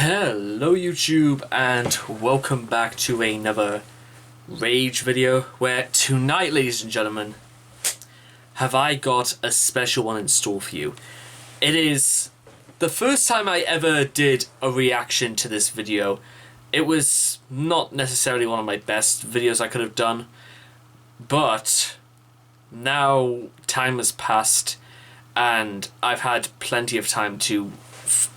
Hello YouTube and welcome back to another Rage video where tonight, ladies and gentlemen, have I got a special one in store for you. It is the first time I ever did a reaction to this video. It was not necessarily one of my best videos I could have done, but now time has passed and I've had plenty of time to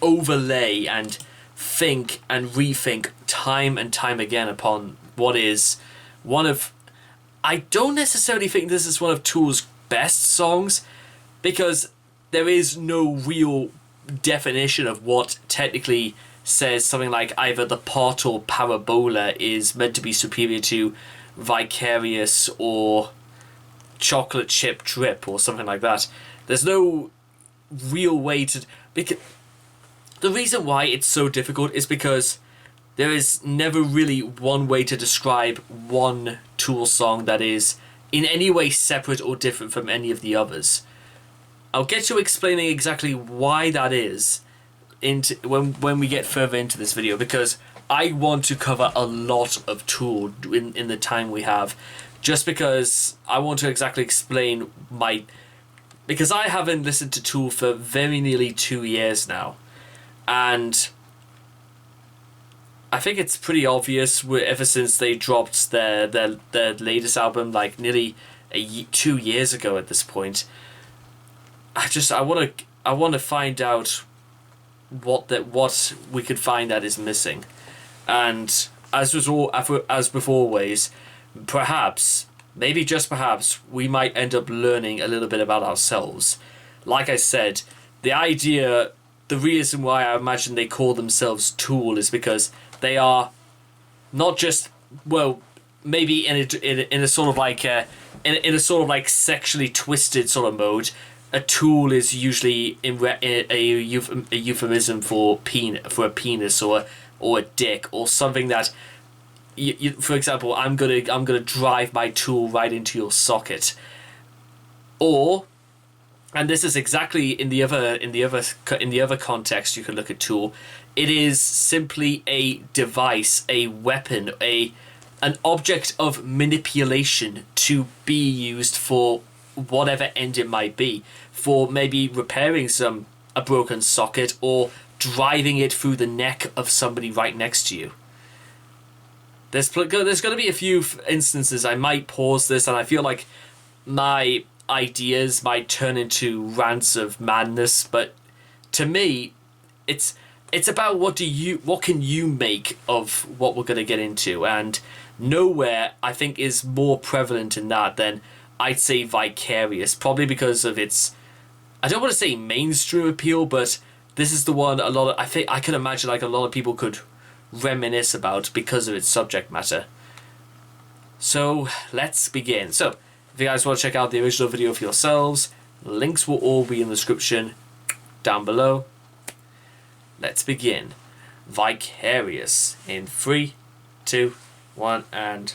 overlay and think and rethink time and time again upon what is one of... I don't necessarily think this is one of Tool's best songs, because there is no real definition of what technically says something like either the pot or parabola is meant to be superior to Vicarious or chocolate chip drip or something like that. There's no real way to... because the reason why it's so difficult is because there is never really one way to describe one Tool song that is in any way separate or different from any of the others. I'll get to explaining exactly why that is when we get further into this video, because I want to cover a lot of Tool in the time we have, just because I want to exactly explain my... because I haven't listened to Tool for very nearly 2 years now. And I think it's pretty obvious ever since they dropped their latest album, like nearly 2 years ago at this point. I want to find out what we could find that is missing, and as before always, perhaps, maybe just perhaps, we might end up learning a little bit about ourselves. Like I said, the reason why I imagine they call themselves Tool is because they are not just, well, maybe in a sort of like in a sort of like sexually twisted sort of mode. A tool is usually a euphemism for a penis or a dick or something that for example, I'm gonna drive my tool right into your socket. Or, and this is exactly in the other context you can look at Tool, it is simply a device, a weapon, an object of manipulation to be used for whatever end it might be, for maybe repairing a broken socket or driving it through the neck of somebody right next to you. There's going to be a few instances I might pause this, and I feel like my ideas might turn into rants of madness, but to me it's about what can you make of what we're going to get into, and nowhere I think is more prevalent in that than, I'd say, Vicarious, probably because of its, I don't want to say mainstream appeal, but this is the one I could imagine like a lot of people could reminisce about because of its subject matter. So let's begin. So if you guys want to check out the original video for yourselves, links will all be in the description down below. Let's begin. Vicarious in 3, 2, 1, and...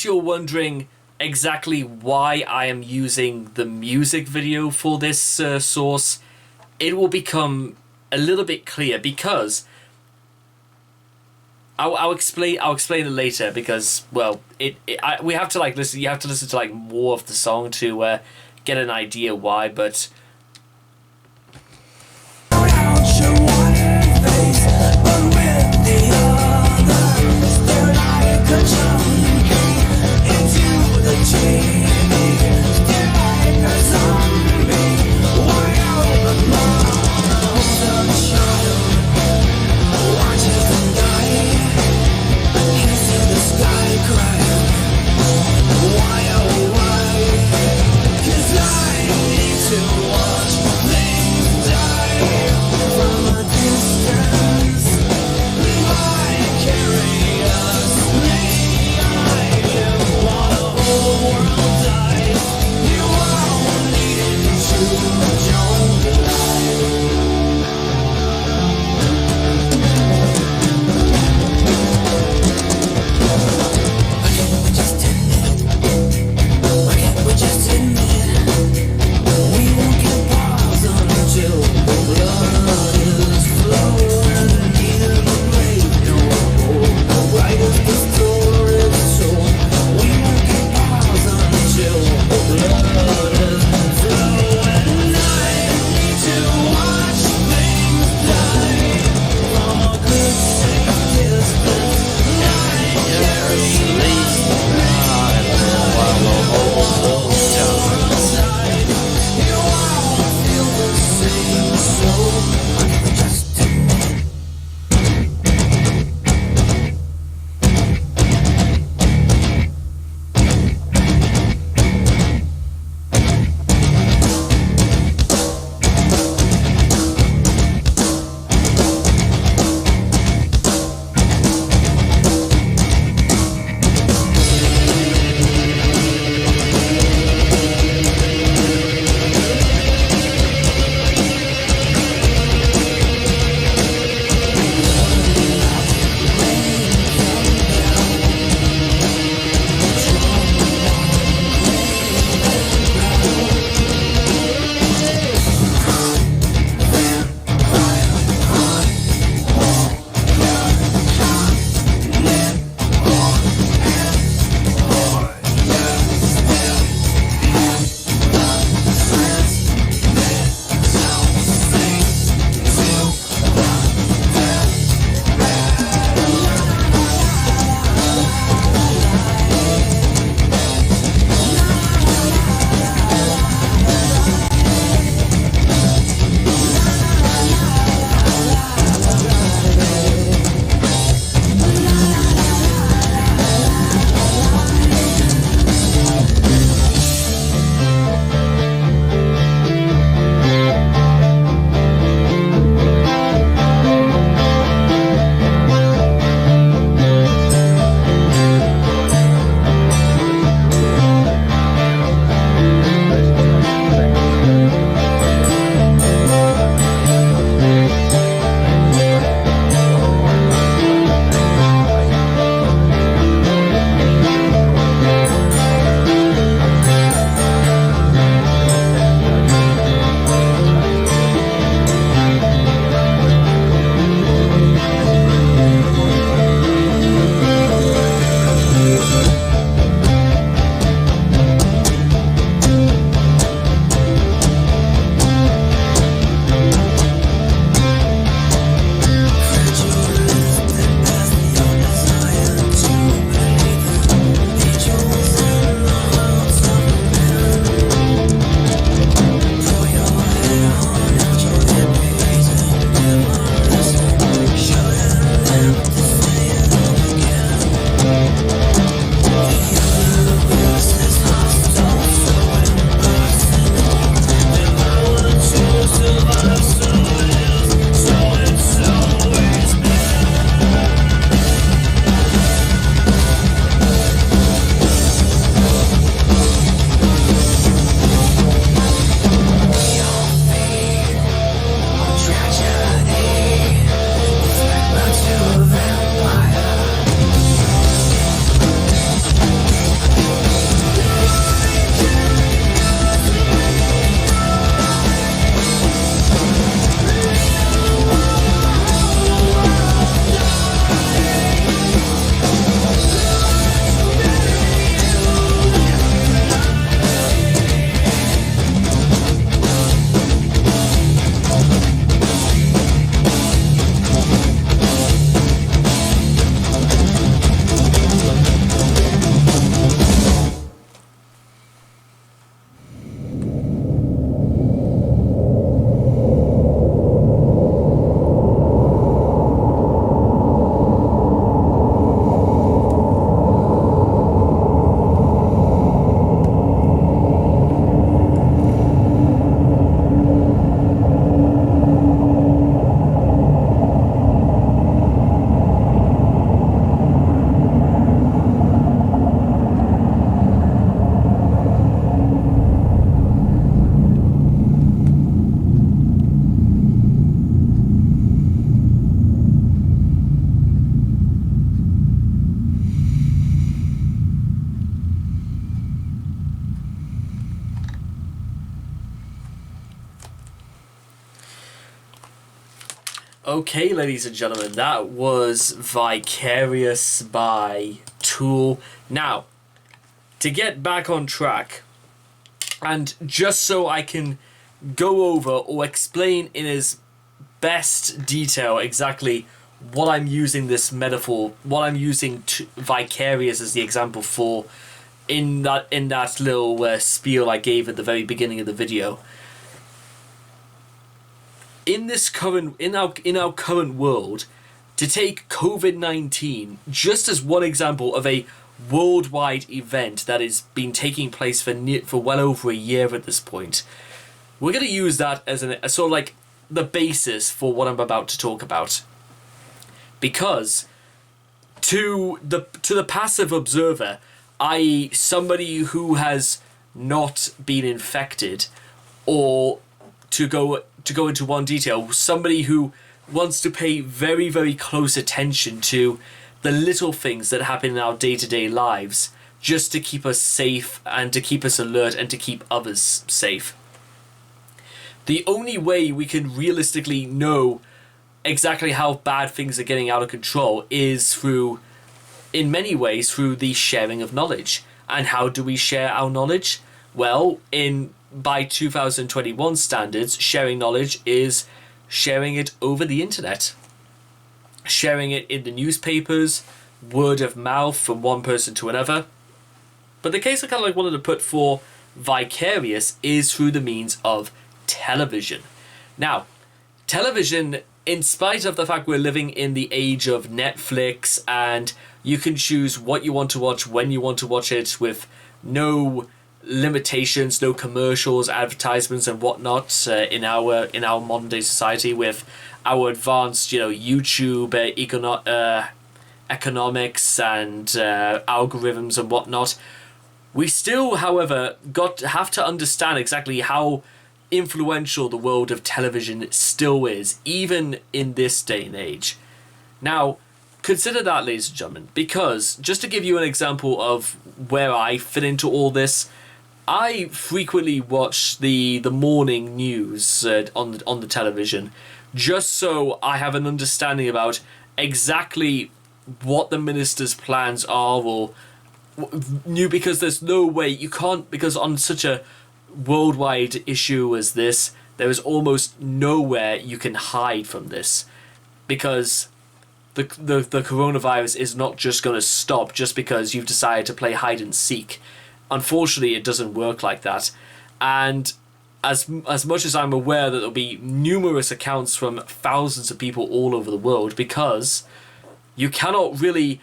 case you're wondering exactly why I am using the music video for this source, it will become a little bit clear, because I'll explain it later, because, well, we have to like listen. You have to listen to like more of the song to get an idea why. But Why, oh why? 'Cause I need to Okay, ladies and gentlemen, that was Vicarious by Tool. Now, to get back on track, and just so I can go over or explain in as best detail exactly what I'm using this metaphor, what I'm using Vicarious as the example for, in that little spiel I gave at the very beginning of the video. In our current world, to take COVID-19 just as one example of a worldwide event that has been taking place for well over a year at this point, we're going to use that as a sort of like the basis for what I'm about to talk about. Because to the passive observer, i.e. somebody who has not been infected, or to go into one detail, somebody who wants to pay very, very close attention to the little things that happen in our day-to-day lives just to keep us safe and to keep us alert and to keep others safe. The only way we can realistically know exactly how bad things are getting out of control is through, in many ways, through the sharing of knowledge. And how do we share our knowledge? Well, by 2021 standards, sharing knowledge is sharing it over the internet. Sharing it in the newspapers, word of mouth from one person to another. But the case I kind of like wanted to put for Vicarious is through the means of television. Now, television, in spite of the fact we're living in the age of Netflix and you can choose what you want to watch, when you want to watch it, with no limitations, no commercials, advertisements and whatnot, in our modern day society, with our advanced, YouTube economics and algorithms and whatnot, we still, however, have to understand exactly how influential the world of television still is, even in this day and age. Now, consider that, ladies and gentlemen, because just to give you an example of where I fit into all this, I frequently watch the morning news on the television, just so I have an understanding about exactly what the minister's plans are, or because there's no way you can't, because on such a worldwide issue as this, there is almost nowhere you can hide from this, because the coronavirus is not just going to stop just because you've decided to play hide and seek. Unfortunately, it doesn't work like that. And as much as I'm aware that there'll be numerous accounts from thousands of people all over the world, because you cannot really,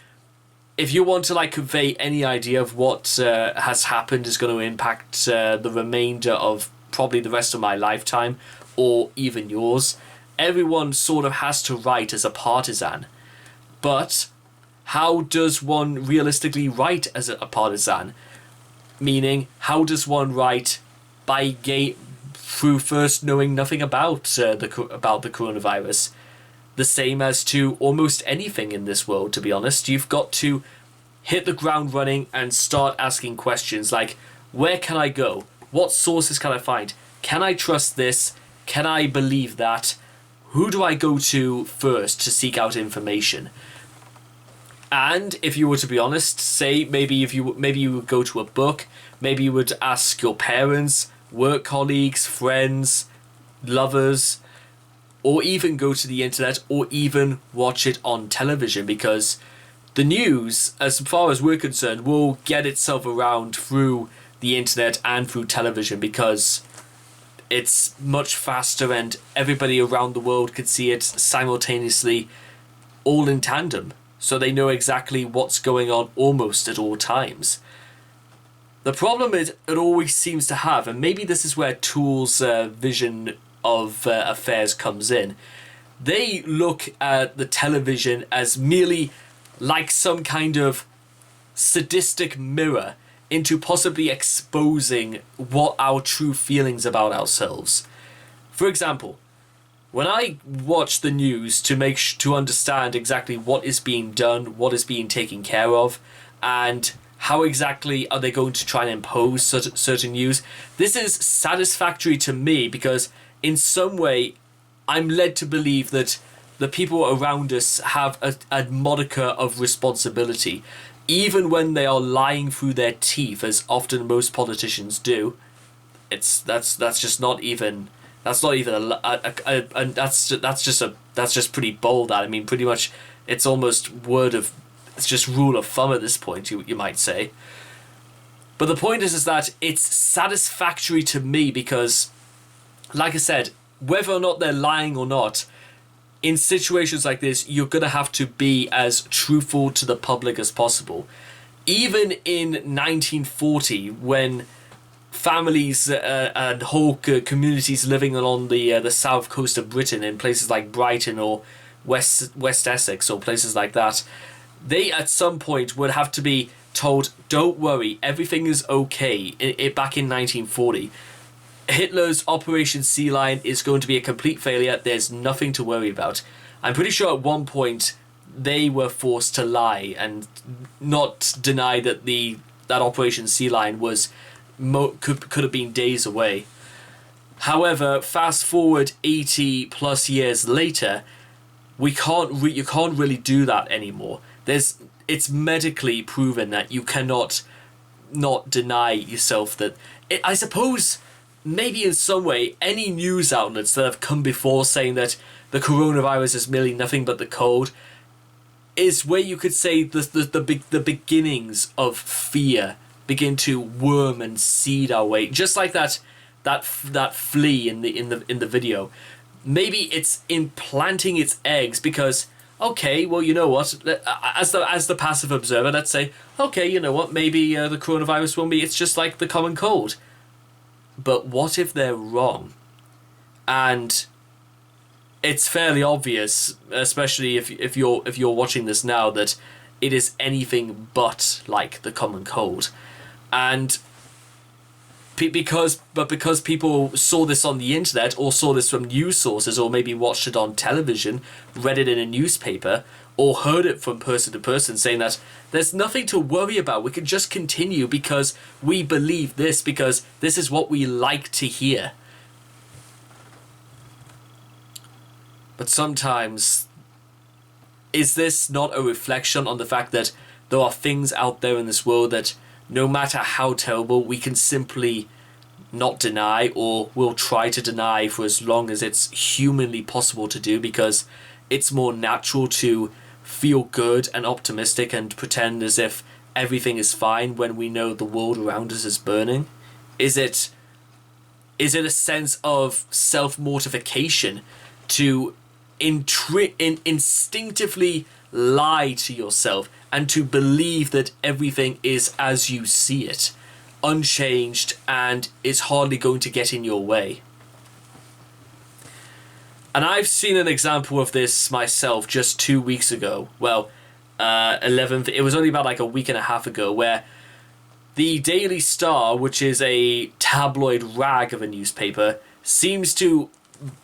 if you want to convey any idea of what has happened is going to impact the remainder of probably the rest of my lifetime, or even yours, everyone sort of has to write as a partisan. But how does one realistically write as a partisan? Meaning, how does one write through first knowing nothing about the coronavirus? The same as to almost anything in this world, to be honest. You've got to hit the ground running and start asking questions like, where can I go? What sources can I find? Can I trust this? Can I believe that? Who do I go to first to seek out information? And if you were to be honest, say maybe you would go to a book, maybe you would ask your parents, work colleagues, friends, lovers, or even go to the internet, or even watch it on television, because the news, as far as we're concerned, will get itself around through the internet and through television, because it's much faster and everybody around the world can see it simultaneously, all in tandem. So they know exactly what's going on almost at all times. The problem it always seems to have, and maybe this is where Tool's vision of affairs comes in, they look at the television as merely like some kind of sadistic mirror into possibly exposing what our true feelings about ourselves. For example, when I watch the news to understand exactly what is being done, what is being taken care of, and how exactly are they going to try and impose certain news, this is satisfactory to me, because in some way I'm led to believe that the people around us have a modicum of responsibility, even when they are lying through their teeth, as often most politicians do. That's just not even that's just pretty bold. I mean, pretty much it's almost it's just rule of thumb at this point, you might say. But the point is that it's satisfactory to me because, like I said, whether or not they're lying or not, in situations like this, you're going to have to be as truthful to the public as possible. Even in 1940, when families and whole communities living along the south coast of Britain in places like Brighton or West Essex or places like that, they at some point would have to be told, don't worry, everything is okay. Back in 1940. Hitler's Operation Sea Lion is going to be a complete failure. There's nothing to worry about. I'm pretty sure at one point they were forced to lie and not deny that that Operation Sea Lion could have been days away. However, fast forward 80 plus years later, you can't really do that anymore. It's medically proven that you cannot not deny yourself that. I suppose maybe in some way any news outlets that have come before saying that the coronavirus is merely nothing but the cold is where you could say the beginnings of fear begin to worm and seed our way, just like that flea in the video. Maybe it's implanting its eggs because, okay, well, you know what, as the passive observer, let's say, okay, you know what, maybe the coronavirus won't be, it's just like the common cold. But what if they're wrong? And it's fairly obvious, especially if you're watching this now, that it is anything but like the common cold. And because people saw this on the internet or saw this from news sources or maybe watched it on television, read it in a newspaper, or heard it from person to person saying that there's nothing to worry about, we can just continue because we believe this, because this is what we like to hear. But sometimes, is this not a reflection on the fact that there are things out there in this world that no matter how terrible, we can simply not deny, or will try to deny for as long as it's humanly possible to do, because it's more natural to feel good and optimistic and pretend as if everything is fine when we know the world around us is burning? Is it a sense of self-mortification to instinctively lie to yourself and to believe that everything is as you see it, unchanged, and is hardly going to get in your way? And I've seen an example of this myself just 2 weeks ago. Well, it was only about like a week and a half ago, where the Daily Star, which is a tabloid rag of a newspaper, seems to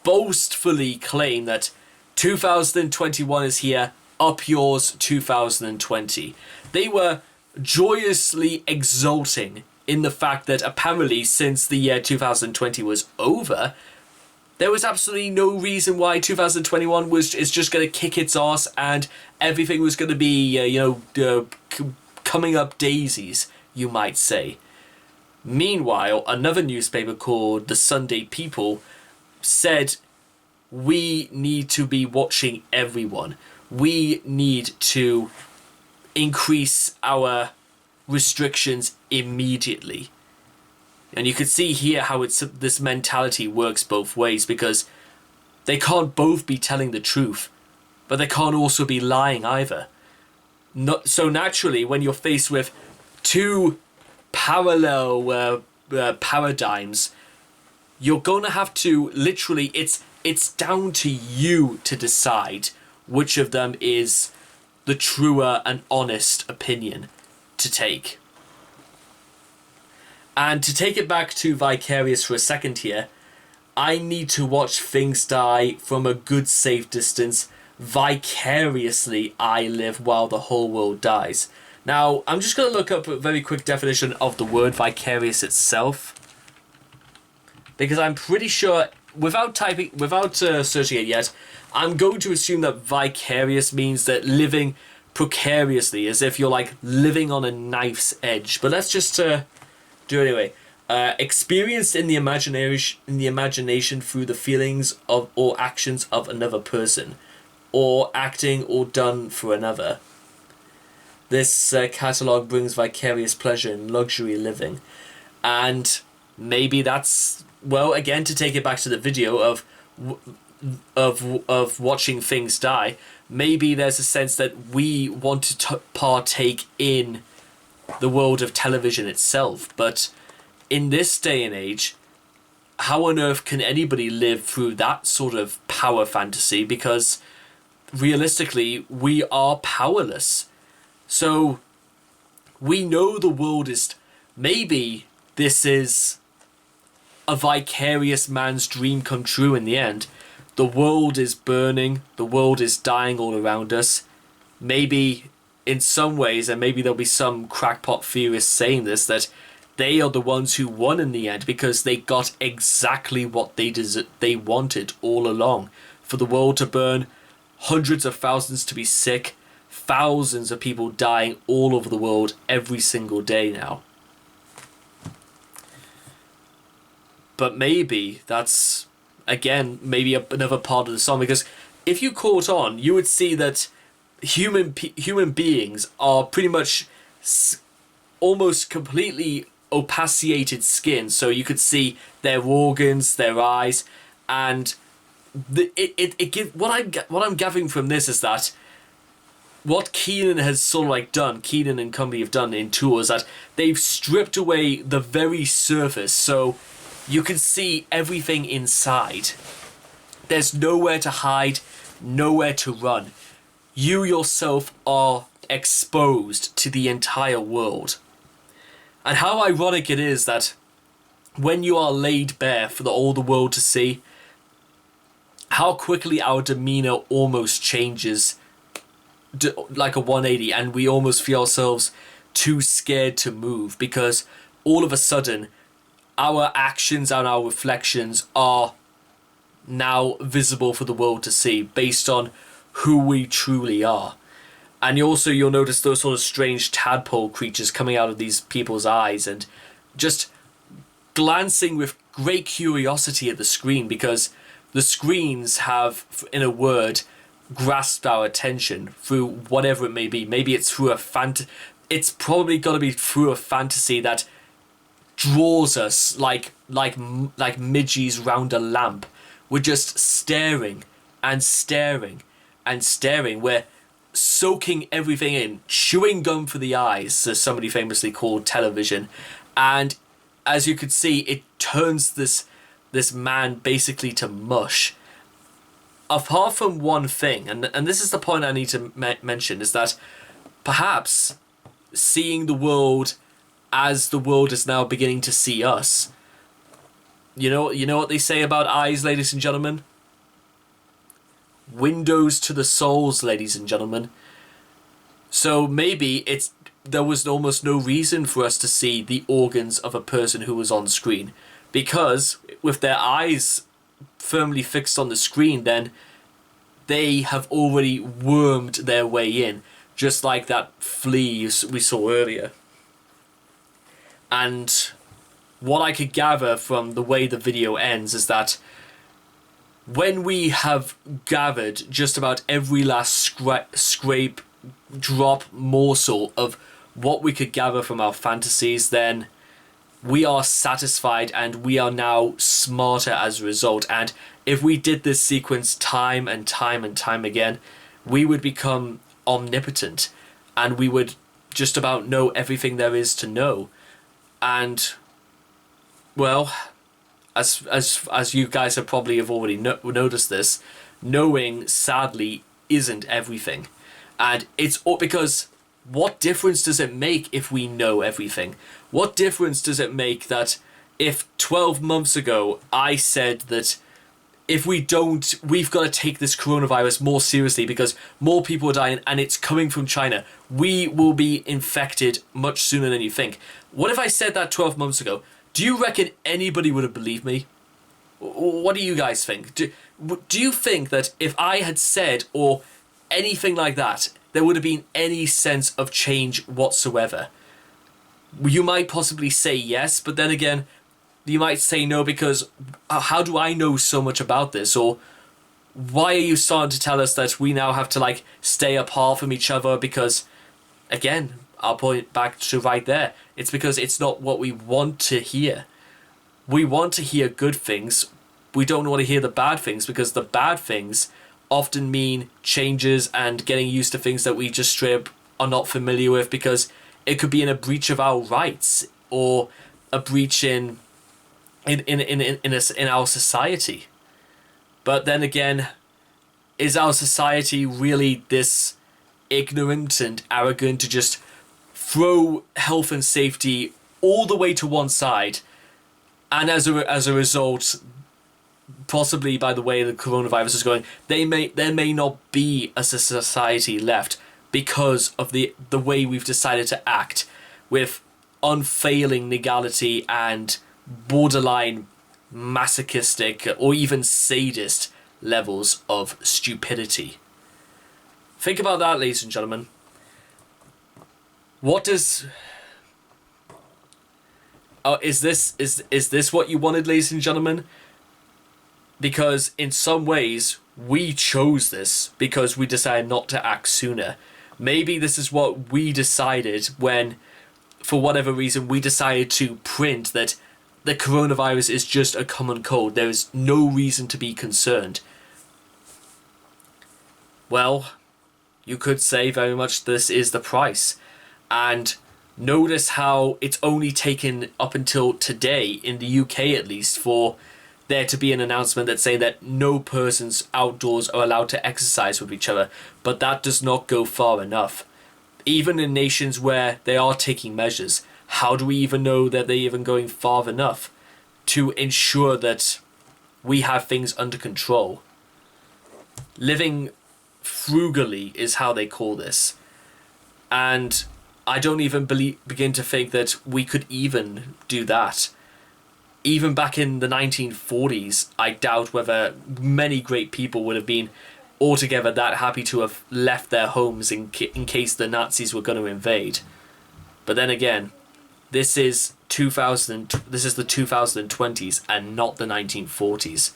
boastfully claim that 2021 is here, up yours 2020. They were joyously exulting in the fact that apparently since the year 2020 was over, there was absolutely no reason why 2021 is just going to kick its ass and everything was going to be, coming up daisies, you might say. Meanwhile, another newspaper called the Sunday People said, we need to be watching everyone. We need to increase our restrictions immediately. And you could see here how this mentality works both ways, because they can't both be telling the truth, but they can't also be lying either. So naturally, when you're faced with two parallel paradigms, you're going to have to literally, it's down to you to decide which of them is the truer and honest opinion to take. And to take it back to Vicarious for a second here, I need to watch things die from a good safe distance. Vicariously I live while the whole world dies. Now, I'm just going to look up a very quick definition of the word vicarious itself, because I'm pretty sure without searching it yet, I'm going to assume that vicarious means that living precariously, as if you're like living on a knife's edge. But let's just do it anyway. Experienced in the imagination through the feelings of or actions of another person, or acting or done for another. This catalogue brings vicarious pleasure in luxury living, and maybe that's, well, again, to take it back to the video of watching things die. Maybe there's a sense that we want to partake in the world of television itself, but in this day and age, how on earth can anybody live through that sort of power fantasy? Because realistically, we are powerless. So we know the world is... Maybe this is a vicarious man's dream come true in the end. The world is burning. The world is dying all around us. Maybe in some ways, and maybe there'll be some crackpot theorists saying this, that they are the ones who won in the end because they got exactly what they wanted all along. For the world to burn, hundreds of thousands to be sick, thousands of people dying all over the world every single day now. But maybe that's, again, maybe another part of the song, because if you caught on, you would see that human beings are pretty much almost completely opaciated skin, so you could see their organs, their eyes, and what I'm gathering from this is that what Keenan has sort of like done, Keenan and company have done in Tour, is that they've stripped away the very surface, so you can see everything inside. There's nowhere to hide, nowhere to run. You yourself are exposed to the entire world. And how ironic it is that when you are laid bare for all the world to see, how quickly our demeanor almost changes like a 180, and we almost feel ourselves too scared to move, because all of a sudden our actions and our reflections are now visible for the world to see based on who we truly are. And you'll notice those sort of strange tadpole creatures coming out of these people's eyes and just glancing with great curiosity at the screen, because the screens have, in a word, grasped our attention through whatever it may be. Maybe it's through it's probably got to be through a fantasy that draws us like midges round a lamp. We're just staring and staring and staring. We're soaking everything in, chewing gum for the eyes, as somebody famously called television. And as you could see, it turns this man basically to mush. Apart from one thing, and this is the point I need to mention, is that perhaps seeing the world as the world is now beginning to see us. You know what they say about eyes, ladies and gentlemen? Windows to the souls, ladies and gentlemen. So maybe there was almost no reason for us to see the organs of a person who was on screen, because with their eyes firmly fixed on the screen, then they have already wormed their way in, just like that flea we saw earlier. And what I could gather from the way the video ends is that when we have gathered just about every last scrape, drop, morsel of what we could gather from our fantasies, then we are satisfied and we are now smarter as a result. And if we did this sequence time and time and time again, we would become omnipotent and we would just about know everything there is to know. And, well, as you guys have probably already noticed this, knowing, sadly, isn't everything. And it's all because what difference does it make if we know everything? What difference does it make that if 12 months ago I said that if we don't, we've got to take this coronavirus more seriously because more people are dying and it's coming from China, we will be infected much sooner than you think. What if I said that 12 months ago? Do you reckon anybody would have believed me? What do you guys think? Do you think that if I had said or anything like that, there would have been any sense of change whatsoever? You might possibly say yes, but then again, you might say no because how do I know so much about this? Or why are you starting to tell us that we now have to like stay apart from each other? Because again, I'll point back to right there. It's because it's not what we want to hear. We want to hear good things. We don't want to hear the bad things because the bad things often mean changes and getting used to things that we just straight up are not familiar with, because it could be in a breach of our rights or a breach in our society. But then again, is our society really this ignorant and arrogant to just throw health and safety all the way to one side, and as a result, possibly by the way the coronavirus is going, there may not be a society left because of the way we've decided to act with unfailing legality and borderline masochistic or even sadist levels of stupidity. Think about that, ladies and gentlemen. What does... is this what you wanted, ladies and gentlemen? Because in some ways, we chose this because we decided not to act sooner. Maybe this is what we decided when, for whatever reason, we decided to print that the coronavirus is just a common cold. There is no reason to be concerned. Well, you could say very much this is the price. And notice how it's only taken up until today, in the UK at least, for there to be an announcement that say that no persons outdoors are allowed to exercise with each other. But that does not go far enough. Even in nations where they are taking measures, how do we even know that they're even going far enough to ensure that we have things under control? Living frugally is how they call this. And I don't even begin to think that we could even do that. Even back in the 1940s, I doubt whether many great people would have been altogether that happy to have left their homes in case the Nazis were going to invade. But then again, this is the 2020s and not the 1940s.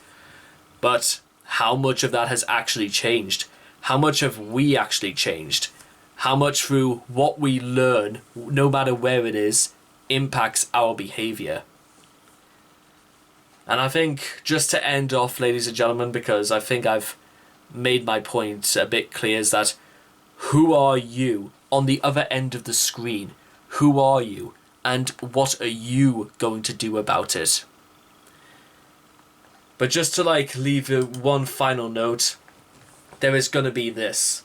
But how much of that has actually changed? How much have we actually changed? How much through what we learn, no matter where it is, impacts our behaviour? And I think, just to end off, ladies and gentlemen, because I think I've made my point a bit clear, is that who are you on the other end of the screen? Who are you? And what are you going to do about it? But just to leave one final note, there is going to be this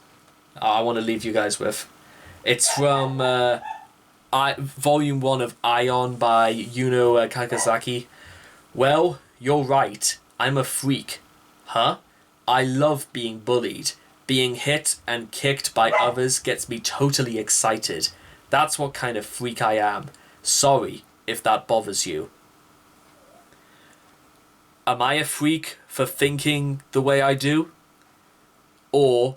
I want to leave you guys with. It's from Volume 1 of Ion by Yuno Kakazaki. Well, you're right. I'm a freak. Huh? I love being bullied. Being hit and kicked by others gets me totally excited. That's what kind of freak I am. Sorry if that bothers you. Am I a freak for thinking the way I do? Or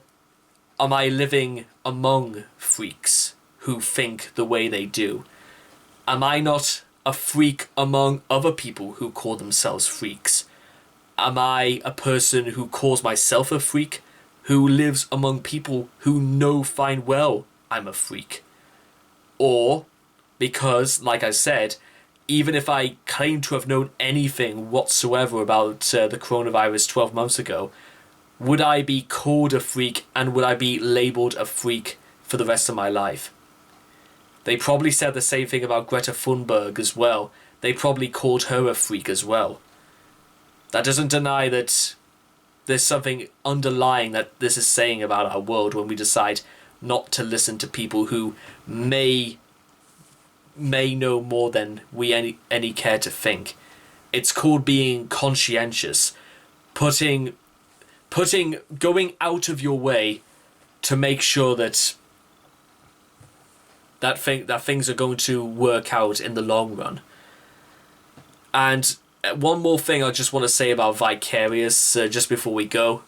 am I living among freaks who think the way they do? Am I not a freak among other people who call themselves freaks? Am I a person who calls myself a freak, who lives among people who know fine well I'm a freak? Or, because, like I said, even if I claim to have known anything whatsoever about the coronavirus 12 months ago, would I be called a freak and would I be labelled a freak for the rest of my life? They probably said the same thing about Greta Thunberg as well. They probably called her a freak as well. That doesn't deny that there's something underlying that this is saying about our world when we decide not to listen to people who may know more than we any care to think. It's called being conscientious. Going out of your way to make sure that things are going to work out in the long run. And one more thing I just want to say about Vicarious just before we go.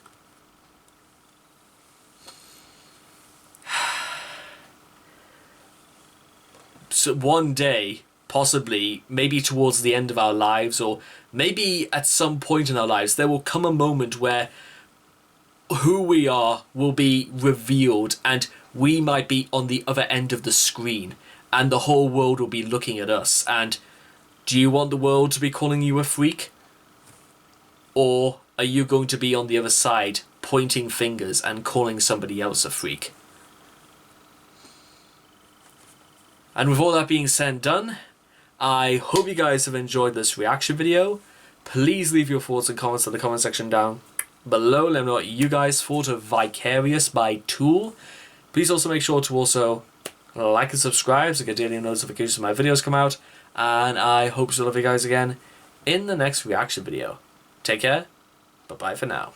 So one day, possibly, maybe towards the end of our lives, or maybe at some point in our lives, there will come a moment where who we are will be revealed, and we might be on the other end of the screen, and the whole world will be looking at us. And do you want the world to be calling you a freak? Or are you going to be on the other side, pointing fingers and calling somebody else a freak? And with all that being said and done, I hope you guys have enjoyed this reaction video. Please leave your thoughts and comments in the comment section down below. Let me know what you guys thought of Vicarious by Tool. Please also make sure to also like and subscribe to get daily notifications when my videos come out. And I hope to love you guys again in the next reaction video. Take care. Bye-bye for now.